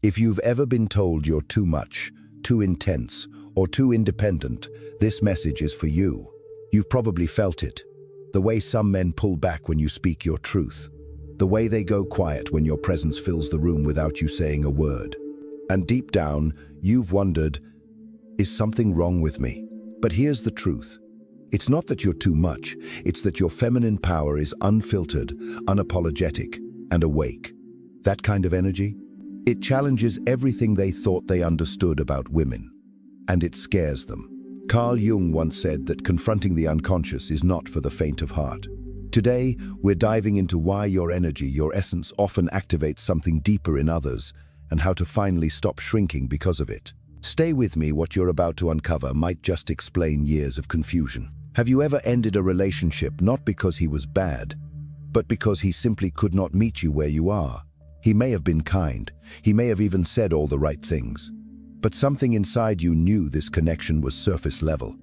If you've ever been told you're too much, too intense, or too independent, this message is for you. You've probably felt it. The way some men pull back when you speak your truth. The way they go quiet when your presence fills the room without you saying a word. And deep down, you've wondered, is something wrong with me? But here's the truth. It's not that you're too much, it's that your feminine power is unfiltered, unapologetic, and awake. That kind of energy? It challenges everything they thought they understood about women. And it scares them. Carl Jung once said that confronting the unconscious is not for the faint of heart. Today, we're diving into why your energy, your essence, often activates something deeper in others, and how to finally stop shrinking because of it. Stay with me, what you're about to uncover might just explain years of confusion. Have you ever ended a relationship not because he was bad, but because he simply could not meet you where you are? He may have been kind, he may have even said all the right things, but something inside you knew this connection was surface level.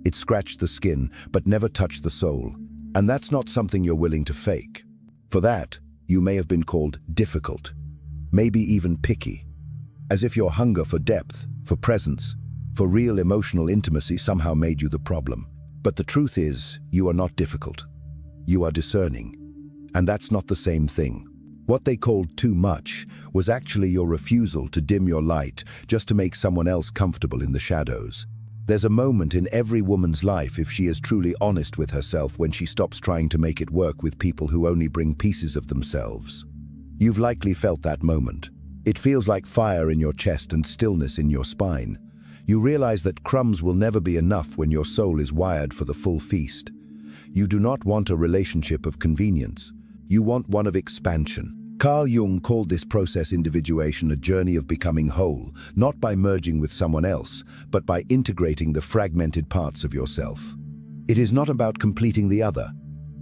It scratched the skin, but never touched the soul, and that's not something you're willing to fake. For that, you may have been called difficult, maybe even picky, as if your hunger for depth, for presence, for real emotional intimacy somehow made you the problem. But the truth is, you are not difficult. You are discerning, and that's not the same thing. What they called too much was actually your refusal to dim your light just to make someone else comfortable in the shadows. There's a moment in every woman's life, if she is truly honest with herself, when she stops trying to make it work with people who only bring pieces of themselves. You've likely felt that moment. It feels like fire in your chest and stillness in your spine. You realize that crumbs will never be enough when your soul is wired for the full feast. You do not want a relationship of convenience. You want one of expansion. Carl Jung called this process individuation, a journey of becoming whole, not by merging with someone else, but by integrating the fragmented parts of yourself. It is not about completing the other.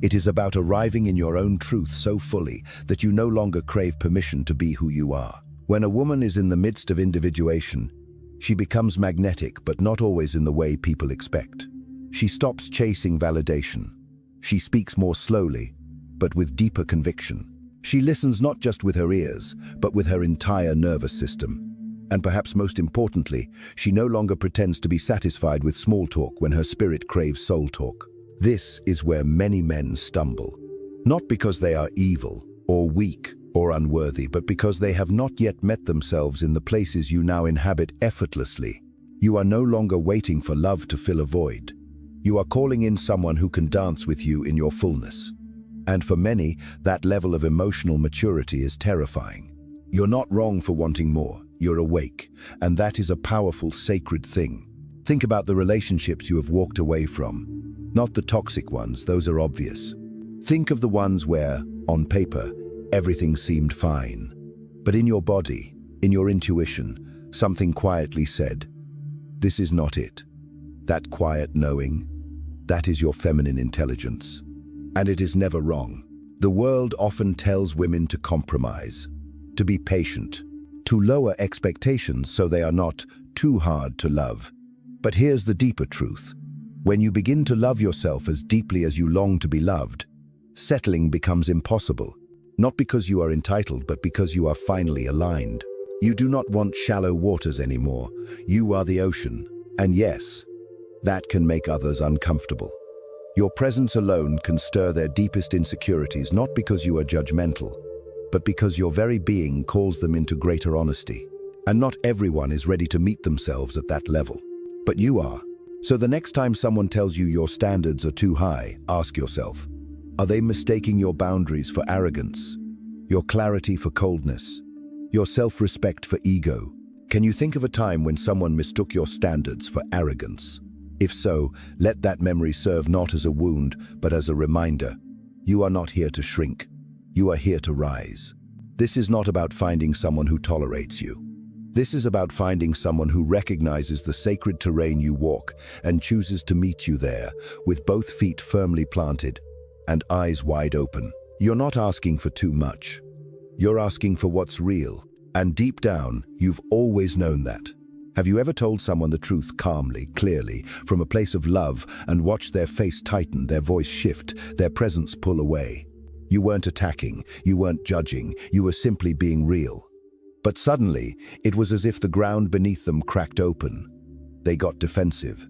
It is about arriving in your own truth so fully that you no longer crave permission to be who you are. When a woman is in the midst of individuation, she becomes magnetic, but not always in the way people expect. She stops chasing validation. She speaks more slowly, but with deeper conviction. She listens not just with her ears, but with her entire nervous system. And perhaps most importantly, she no longer pretends to be satisfied with small talk when her spirit craves soul talk. This is where many men stumble. Not because they are evil, or weak, or unworthy, but because they have not yet met themselves in the places you now inhabit effortlessly. You are no longer waiting for love to fill a void. You are calling in someone who can dance with you in your fullness. And for many, that level of emotional maturity is terrifying. You're not wrong for wanting more. You're awake, and that is a powerful, sacred thing. Think about the relationships you have walked away from. Not the toxic ones, those are obvious. Think of the ones where, on paper, everything seemed fine. But in your body, in your intuition, something quietly said, "This is not it." That quiet knowing, that is your feminine intelligence. And it is never wrong. The world often tells women to compromise, to be patient, to lower expectations so they are not too hard to love. But here's the deeper truth. When you begin to love yourself as deeply as you long to be loved, settling becomes impossible. Not because you are entitled, but because you are finally aligned. You do not want shallow waters anymore. You are the ocean. And yes, that can make others uncomfortable. Your presence alone can stir their deepest insecurities, not because you are judgmental, but because your very being calls them into greater honesty. And not everyone is ready to meet themselves at that level. But you are. So the next time someone tells you your standards are too high, ask yourself, are they mistaking your boundaries for arrogance, your clarity for coldness, your self-respect for ego? Can you think of a time when someone mistook your standards for arrogance? If so, let that memory serve not as a wound, but as a reminder. You are not here to shrink. You are here to rise. This is not about finding someone who tolerates you. This is about finding someone who recognizes the sacred terrain you walk and chooses to meet you there, with both feet firmly planted and eyes wide open. You're not asking for too much. You're asking for what's real. And deep down, you've always known that. Have you ever told someone the truth calmly, clearly, from a place of love, and watched their face tighten, their voice shift, their presence pull away? You weren't attacking, you weren't judging, you were simply being real. But suddenly, it was as if the ground beneath them cracked open. They got defensive.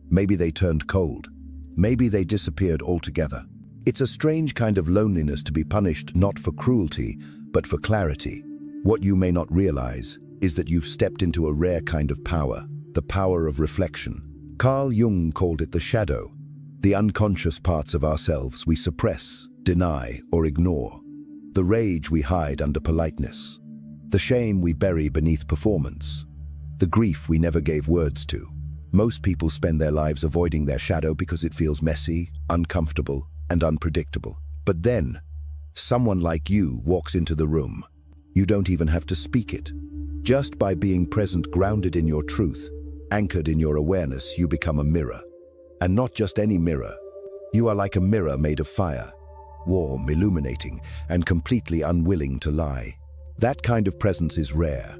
Maybe they turned cold. Maybe they disappeared altogether. It's a strange kind of loneliness to be punished not for cruelty, but for clarity. What you may not realize is that you've stepped into a rare kind of power, the power of reflection. Carl Jung called it the shadow, the unconscious parts of ourselves we suppress, deny, or ignore. The rage we hide under politeness. The shame we bury beneath performance. The grief we never gave words to. Most people spend their lives avoiding their shadow because it feels messy, uncomfortable, and unpredictable. But then, someone like you walks into the room. You don't even have to speak it. Just by being present, grounded in your truth, anchored in your awareness, you become a mirror. And not just any mirror. You are like a mirror made of fire, warm, illuminating, and completely unwilling to lie. That kind of presence is rare.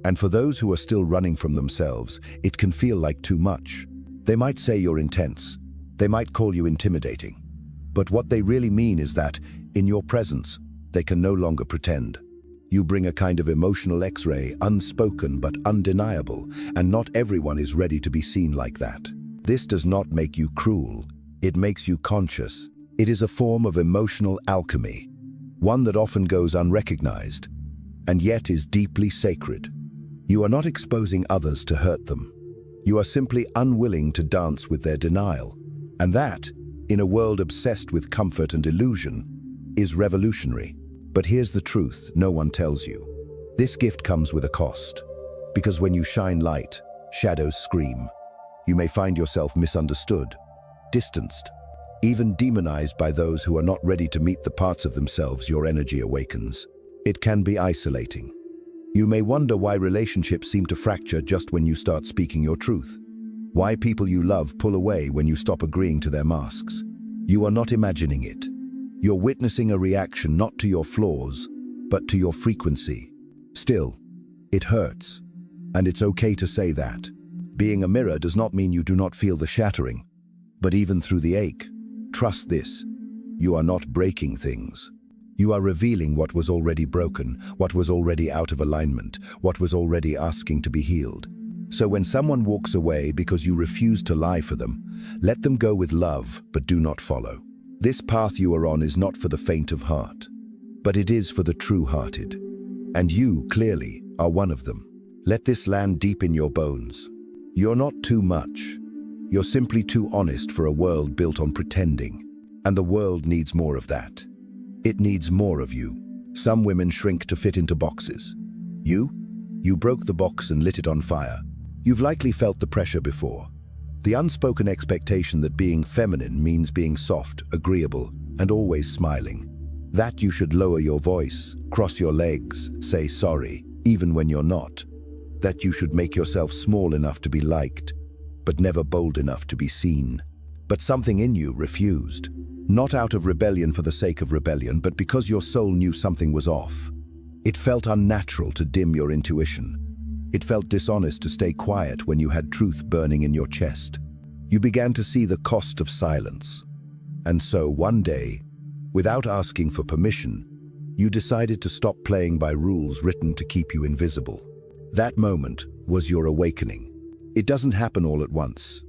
And for those who are still running from themselves, it can feel like too much. They might say you're intense. They might call you intimidating. But what they really mean is that, in your presence, they can no longer pretend. You bring a kind of emotional X-ray, unspoken but undeniable, and not everyone is ready to be seen like that. This does not make you cruel. It makes you conscious. It is a form of emotional alchemy, one that often goes unrecognized, and yet is deeply sacred. You are not exposing others to hurt them. You are simply unwilling to dance with their denial. And that, in a world obsessed with comfort and illusion, is revolutionary. But here's the truth no one tells you. This gift comes with a cost. Because when you shine light, shadows scream. You may find yourself misunderstood, distanced, even demonized by those who are not ready to meet the parts of themselves your energy awakens. It can be isolating. You may wonder why relationships seem to fracture just when you start speaking your truth. Why people you love pull away when you stop agreeing to their masks. You are not imagining it. You're witnessing a reaction not to your flaws, but to your frequency. Still, it hurts. And it's okay to say that. Being a mirror does not mean you do not feel the shattering. But even through the ache, trust this, you are not breaking things. You are revealing what was already broken, what was already out of alignment, what was already asking to be healed. So when someone walks away because you refuse to lie for them, let them go with love, but do not follow. This path you are on is not for the faint of heart, but it is for the true-hearted. And you, clearly, are one of them. Let this land deep in your bones. You're not too much. You're simply too honest for a world built on pretending. And the world needs more of that. It needs more of you. Some women shrink to fit into boxes. You broke the box and lit it on fire. You've likely felt the pressure before. The unspoken expectation that being feminine means being soft, agreeable, and always smiling. That you should lower your voice, cross your legs, say sorry, even when you're not. That you should make yourself small enough to be liked, but never bold enough to be seen. But something in you refused. Not out of rebellion for the sake of rebellion, but because your soul knew something was off. It felt unnatural to dim your intuition. It felt dishonest to stay quiet when you had truth burning in your chest. You began to see the cost of silence. And so one day, without asking for permission, you decided to stop playing by rules written to keep you invisible. That moment was your awakening. It doesn't happen all at once.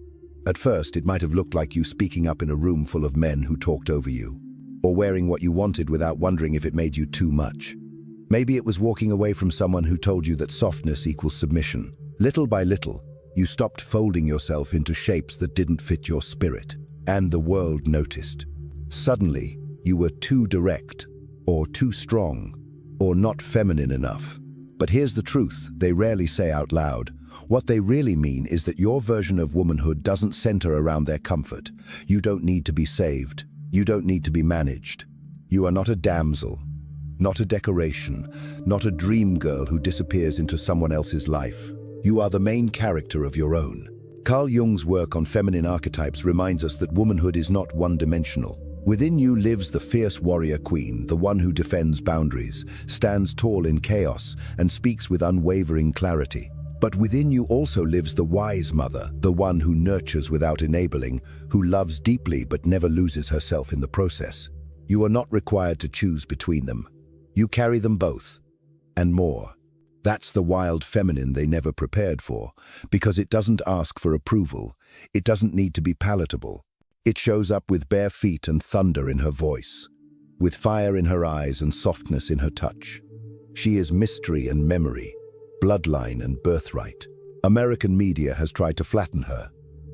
At first, it might have looked like you speaking up in a room full of men who talked over you, or wearing what you wanted without wondering if it made you too much. Maybe it was walking away from someone who told you that softness equals submission. Little by little, you stopped folding yourself into shapes that didn't fit your spirit, and the world noticed. Suddenly, you were too direct, or too strong, or not feminine enough. But here's the truth they rarely say out loud. What they really mean is that your version of womanhood doesn't center around their comfort. You don't need to be saved. You don't need to be managed. You are not a damsel, not a decoration, not a dream girl who disappears into someone else's life. You are the main character of your own. Carl Jung's work on feminine archetypes reminds us that womanhood is not one-dimensional. Within you lives the fierce warrior queen, the one who defends boundaries, stands tall in chaos, and speaks with unwavering clarity. But within you also lives the wise mother, the one who nurtures without enabling, who loves deeply but never loses herself in the process. You are not required to choose between them. You carry them both, and more. That's the wild feminine they never prepared for, because it doesn't ask for approval. It doesn't need to be palatable. It shows up with bare feet and thunder in her voice, with fire in her eyes and softness in her touch. She is mystery and memory, bloodline and birthright. American media has tried to flatten her.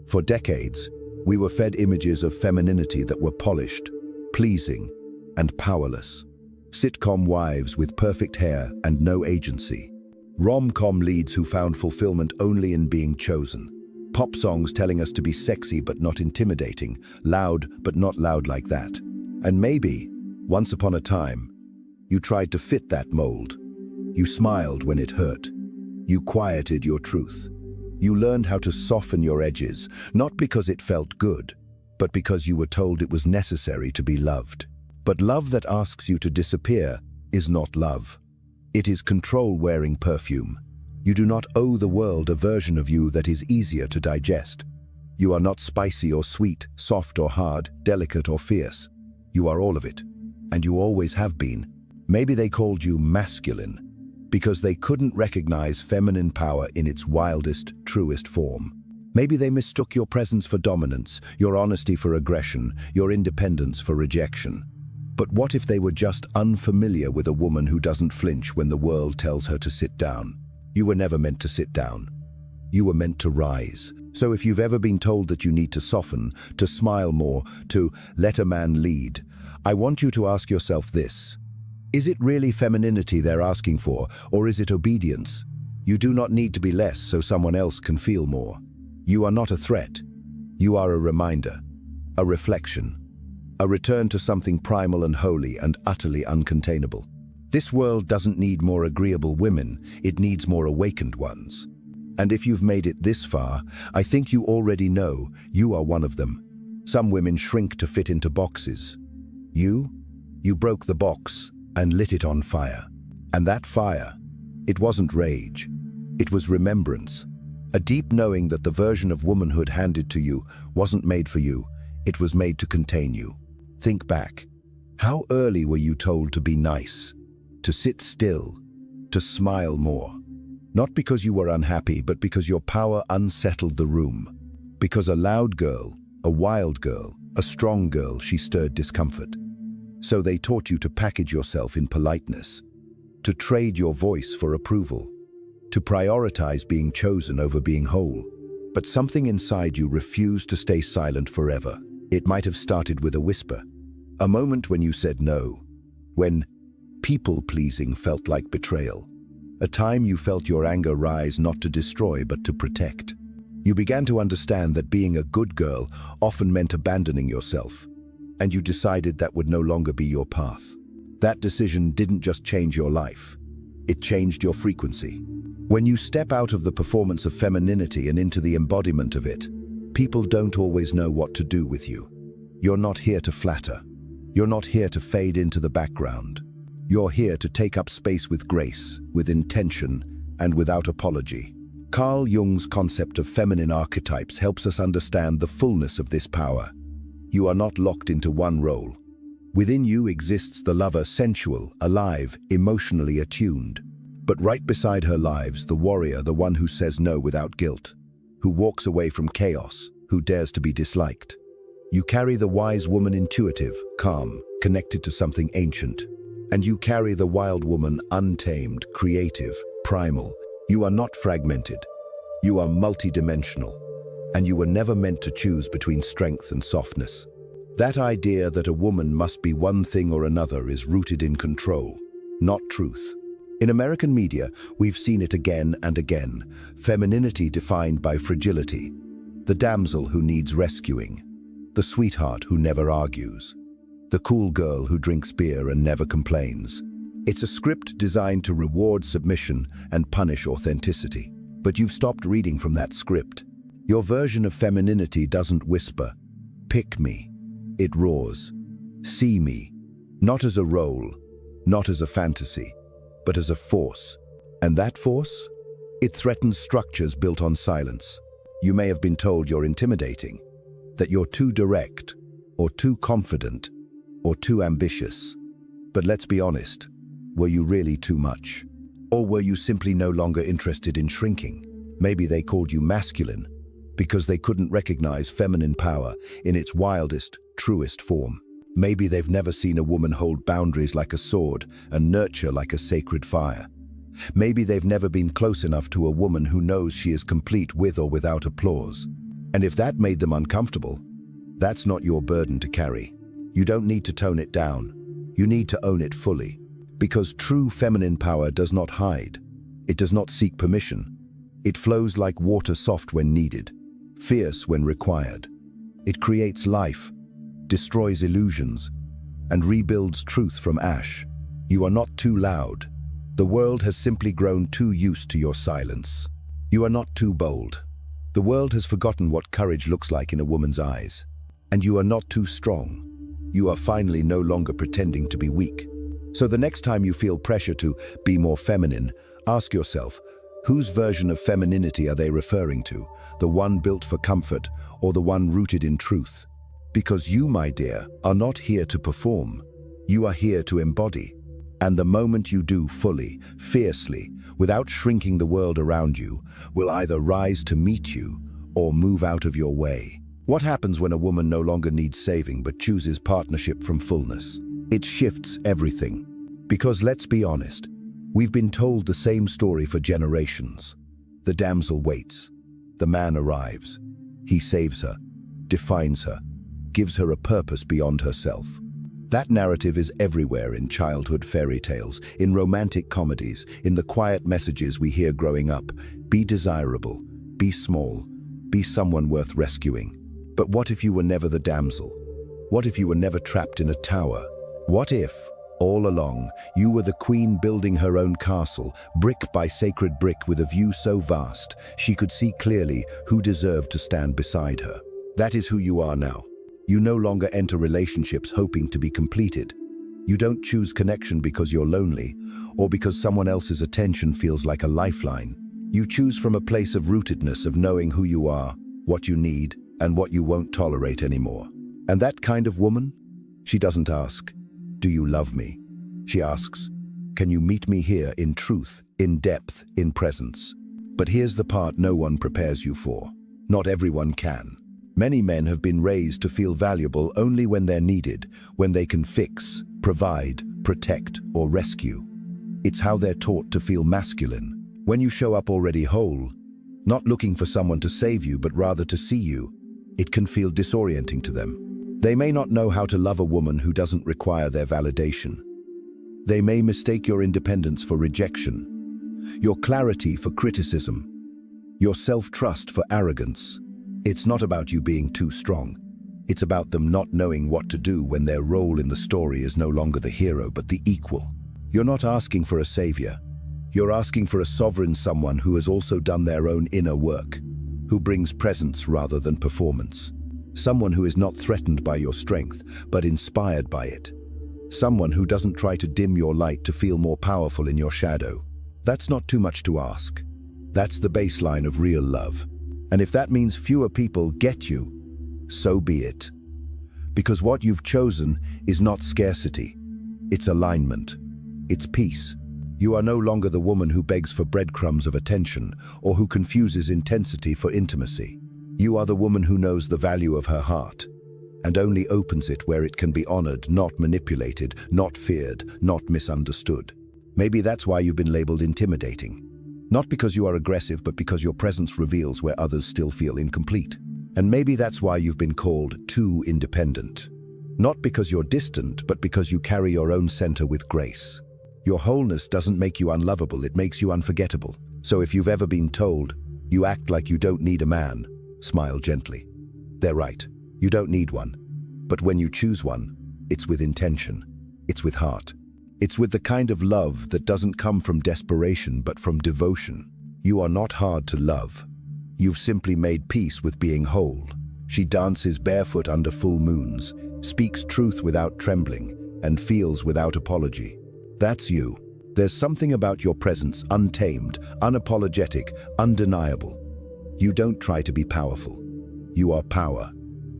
For decades, we were fed images of femininity that were polished, pleasing, and powerless. Sitcom wives with perfect hair and no agency. Rom-com leads who found fulfillment only in being chosen. Pop songs telling us to be sexy but not intimidating, loud but not loud like that. And maybe, once upon a time, you tried to fit that mold. You smiled when it hurt. You quieted your truth. You learned how to soften your edges, not because it felt good, but because you were told it was necessary to be loved. But love that asks you to disappear is not love. It is control-wearing perfume. You do not owe the world a version of you that is easier to digest. You are not spicy or sweet, soft or hard, delicate or fierce. You are all of it, and you always have been. Maybe they called you masculine because they couldn't recognize feminine power in its wildest, truest form. Maybe they mistook your presence for dominance, your honesty for aggression, your independence for rejection. But what if they were just unfamiliar with a woman who doesn't flinch when the world tells her to sit down? You were never meant to sit down. You were meant to rise. So if you've ever been told that you need to soften, to smile more, to let a man lead, I want you to ask yourself this. Is it really femininity they're asking for, or is it obedience? You do not need to be less so someone else can feel more. You are not a threat. You are a reminder, a reflection, a return to something primal and holy and utterly uncontainable. This world doesn't need more agreeable women, it needs more awakened ones. And if you've made it this far, I think you already know you are one of them. Some women shrink to fit into boxes. You broke the box and lit it on fire. And that fire, it wasn't rage, it was remembrance. A deep knowing that the version of womanhood handed to you wasn't made for you, it was made to contain you. Think back. How early were you told to be nice, to sit still, to smile more? Not because you were unhappy, but because your power unsettled the room. Because a loud girl, a wild girl, a strong girl, she stirred discomfort. So they taught you to package yourself in politeness, to trade your voice for approval, to prioritize being chosen over being whole. But something inside you refused to stay silent forever. It might have started with a whisper, a moment when you said no, when people-pleasing felt like betrayal, a time you felt your anger rise not to destroy but to protect. You began to understand that being a good girl often meant abandoning yourself, and you decided that would no longer be your path. That decision didn't just change your life, it changed your frequency. When you step out of the performance of femininity and into the embodiment of it, people don't always know what to do with you. You're not here to flatter. You're not here to fade into the background. You're here to take up space with grace, with intention, and without apology. Carl Jung's concept of feminine archetypes helps us understand the fullness of this power. You are not locked into one role. Within you exists the lover, sensual, alive, emotionally attuned. But right beside her lives the warrior, the one who says no without guilt, who walks away from chaos, who dares to be disliked. You carry the wise woman, intuitive, calm, connected to something ancient. And you carry the wild woman, untamed, creative, primal. You are not fragmented. You are multidimensional. And you were never meant to choose between strength and softness. That idea that a woman must be one thing or another is rooted in control, not truth. In American media, we've seen it again and again. Femininity defined by fragility. The damsel who needs rescuing. The sweetheart who never argues. The cool girl who drinks beer and never complains. It's a script designed to reward submission and punish authenticity. But you've stopped reading from that script. Your version of femininity doesn't whisper, "Pick me." It roars, "See me." Not as a role, not as a fantasy, but as a force. And that force? It threatens structures built on silence. You may have been told you're intimidating, that you're too direct, or too confident, or too ambitious. But let's be honest, were you really too much? Or were you simply no longer interested in shrinking? Maybe they called you masculine because they couldn't recognize feminine power in its wildest, truest form. Maybe they've never seen a woman hold boundaries like a sword and nurture like a sacred fire. Maybe they've never been close enough to a woman who knows she is complete with or without applause. And if that made them uncomfortable, that's not your burden to carry. You don't need to tone it down. You need to own it fully. Because true feminine power does not hide. It does not seek permission. It flows like water, soft when needed, fierce when required. It creates life, destroys illusions, and rebuilds truth from ash. You are not too loud. The world has simply grown too used to your silence. You are not too bold. The world has forgotten what courage looks like in a woman's eyes. And you are not too strong. You are finally no longer pretending to be weak. So the next time you feel pressure to be more feminine, ask yourself, whose version of femininity are they referring to? The one built for comfort or the one rooted in truth? Because you, my dear, are not here to perform. You are here to embody. And the moment you do fully, fiercely, without shrinking the world around you, will either rise to meet you or move out of your way. What happens when a woman no longer needs saving but chooses partnership from fullness? It shifts everything. Because let's be honest, we've been told the same story for generations. The damsel waits. The man arrives. He saves her, defines her, gives her a purpose beyond herself. That narrative is everywhere in childhood fairy tales, in romantic comedies, in the quiet messages we hear growing up. Be desirable, be small, be someone worth rescuing. But what if you were never the damsel? What if you were never trapped in a tower? What if, all along, you were the queen building her own castle, brick by sacred brick, with a view so vast she could see clearly who deserved to stand beside her? That is who you are now. You no longer enter relationships hoping to be completed. You don't choose connection because you're lonely or because someone else's attention feels like a lifeline. You choose from a place of rootedness, of knowing who you are, what you need, and what you won't tolerate anymore. And that kind of woman, she doesn't ask, "Do you love me?" She asks, "Can you meet me here in truth, in depth, in presence?" But here's the part no one prepares you for. Not everyone can. Many men have been raised to feel valuable only when they're needed, when they can fix, provide, protect, or rescue. It's how they're taught to feel masculine. When you show up already whole, not looking for someone to save you but rather to see you, it can feel disorienting to them. They may not know how to love a woman who doesn't require their validation. They may mistake your independence for rejection, your clarity for criticism, your self-trust for arrogance. It's not about you being too strong. It's about them not knowing what to do when their role in the story is no longer the hero but the equal. You're not asking for a savior. You're asking for a sovereign, someone who has also done their own inner work, who brings presence rather than performance. Someone who is not threatened by your strength, but inspired by it. Someone who doesn't try to dim your light to feel more powerful in your shadow. That's not too much to ask. That's the baseline of real love. And if that means fewer people get you, so be it. Because what you've chosen is not scarcity. It's alignment. It's peace. You are no longer the woman who begs for breadcrumbs of attention or who confuses intensity for intimacy. You are the woman who knows the value of her heart and only opens it where it can be honored, not manipulated, not feared, not misunderstood. Maybe that's why you've been labeled intimidating. Not because you are aggressive, but because your presence reveals where others still feel incomplete. And maybe that's why you've been called too independent. Not because you're distant, but because you carry your own center with grace. Your wholeness doesn't make you unlovable, it makes you unforgettable. So if you've ever been told, you act like you don't need a man, smile gently. They're right, you don't need one. But when you choose one, it's with intention, it's with heart. It's with the kind of love that doesn't come from desperation, but from devotion. You are not hard to love. You've simply made peace with being whole. She dances barefoot under full moons, speaks truth without trembling, and feels without apology. That's you. There's something about your presence, untamed, unapologetic, undeniable. You don't try to be powerful. You are power,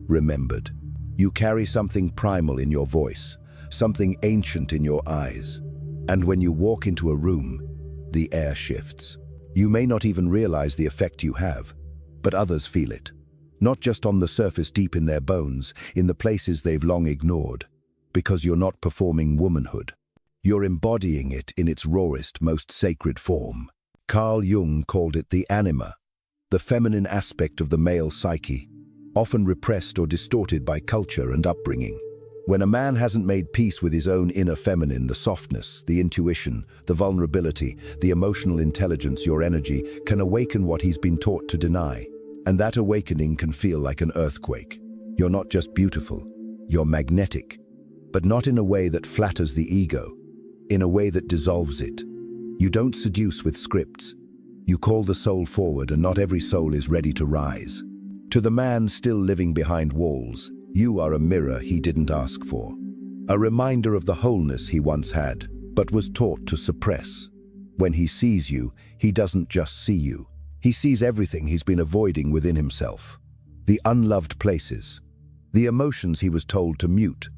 remembered. You carry something primal in your voice, something ancient in your eyes. And when you walk into a room, the air shifts. You may not even realize the effect you have, but others feel it. Not just on the surface deep in their bones, in the places they've long ignored, because you're not performing womanhood. You're embodying it in its rawest, most sacred form. Carl Jung called it the anima, the feminine aspect of the male psyche, often repressed or distorted by culture and upbringing. When a man hasn't made peace with his own inner feminine, the softness, the intuition, the vulnerability, the emotional intelligence, your energy can awaken what he's been taught to deny. And that awakening can feel like an earthquake. You're not just beautiful, you're magnetic, but not in a way that flatters the ego, in a way that dissolves it. You don't seduce with scripts. You call the soul forward, and not every soul is ready to rise. To the man still living behind walls, you are a mirror he didn't ask for. A reminder of the wholeness he once had, but was taught to suppress. When he sees you, he doesn't just see you. He sees everything he's been avoiding within himself. The unloved places, the emotions he was told to mute,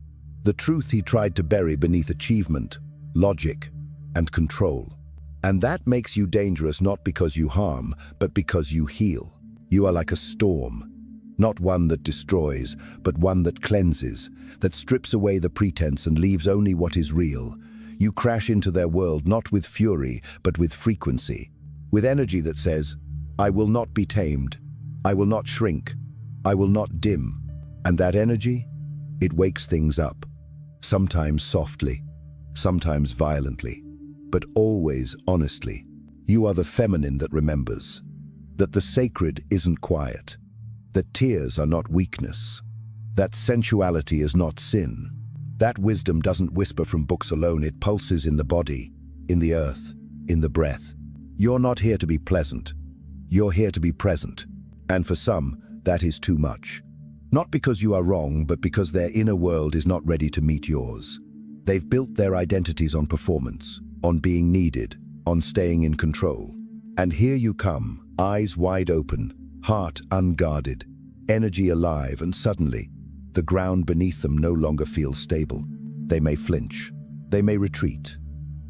the truth he tried to bury beneath achievement, logic, and control. And that makes you dangerous not because you harm, but because you heal. You are like a storm, not one that destroys, but one that cleanses, that strips away the pretense and leaves only what is real. You crash into their world not with fury, but with frequency, with energy that says, I will not be tamed, I will not shrink, I will not dim. And that energy, it wakes things up, sometimes softly, sometimes violently, but always honestly. You are the feminine that remembers, that the sacred isn't quiet, that tears are not weakness, that sensuality is not sin. That wisdom doesn't whisper from books alone, it pulses in the body, in the earth, in the breath. You're not here to be pleasant, you're here to be present. And for some, that is too much. Not because you are wrong, but because their inner world is not ready to meet yours. They've built their identities on performance, on being needed, on staying in control. And here you come, eyes wide open, heart unguarded, energy alive, and suddenly, the ground beneath them no longer feels stable. They may flinch, they may retreat,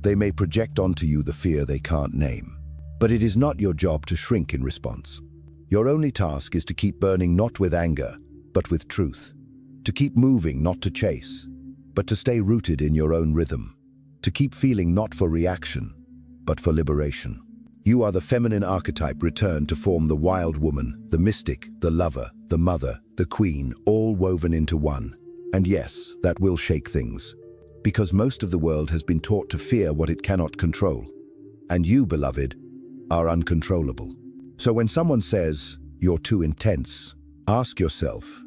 they may project onto you the fear they can't name. But it is not your job to shrink in response. Your only task is to keep burning not with anger, but with truth. To keep moving, not to chase, but to stay rooted in your own rhythm. To keep feeling not for reaction, but for liberation. You are the feminine archetype returned to form the wild woman, the mystic, the lover, the mother, the queen, all woven into one. And yes, that will shake things. Because most of the world has been taught to fear what it cannot control. And you, beloved, are uncontrollable. So when someone says, you're too intense, ask yourself,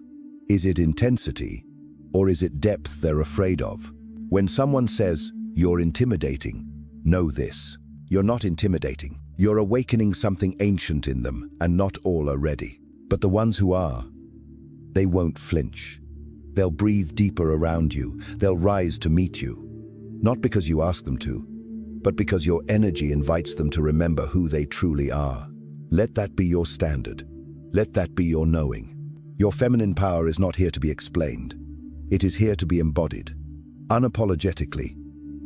is it intensity or is it depth they're afraid of? When someone says, you're intimidating, know this, you're not intimidating. You're awakening something ancient in them, and not all are ready. But the ones who are, they won't flinch. They'll breathe deeper around you, they'll rise to meet you. Not because you ask them to, but because your energy invites them to remember who they truly are. Let that be your standard. Let that be your knowing. Your feminine power is not here to be explained. It is here to be embodied, unapologetically,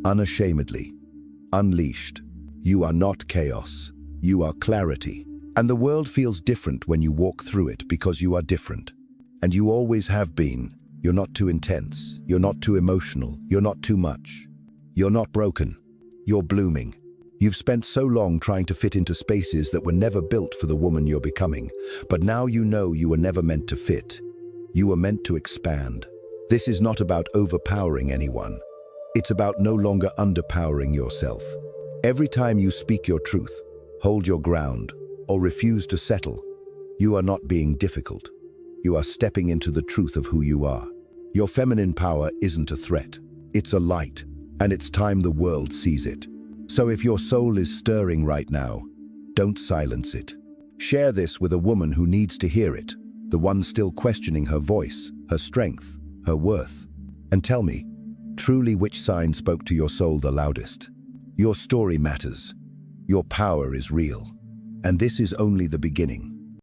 unashamedly, unleashed. You are not chaos. You are clarity. And the world feels different when you walk through it because you are different. And you always have been. You're not too intense. You're not too emotional. You're not too much. You're not broken. You're blooming. You've spent so long trying to fit into spaces that were never built for the woman you're becoming. But now you know you were never meant to fit. You were meant to expand. This is not about overpowering anyone. It's about no longer underpowering yourself. Every time you speak your truth, hold your ground, or refuse to settle, you are not being difficult. You are stepping into the truth of who you are. Your feminine power isn't a threat. It's a light, and it's time the world sees it. So if your soul is stirring right now, don't silence it. Share this with a woman who needs to hear it, the one still questioning her voice, her strength, her worth. And tell me, truly which sign spoke to your soul the loudest? Your story matters. Your power is real. And this is only the beginning.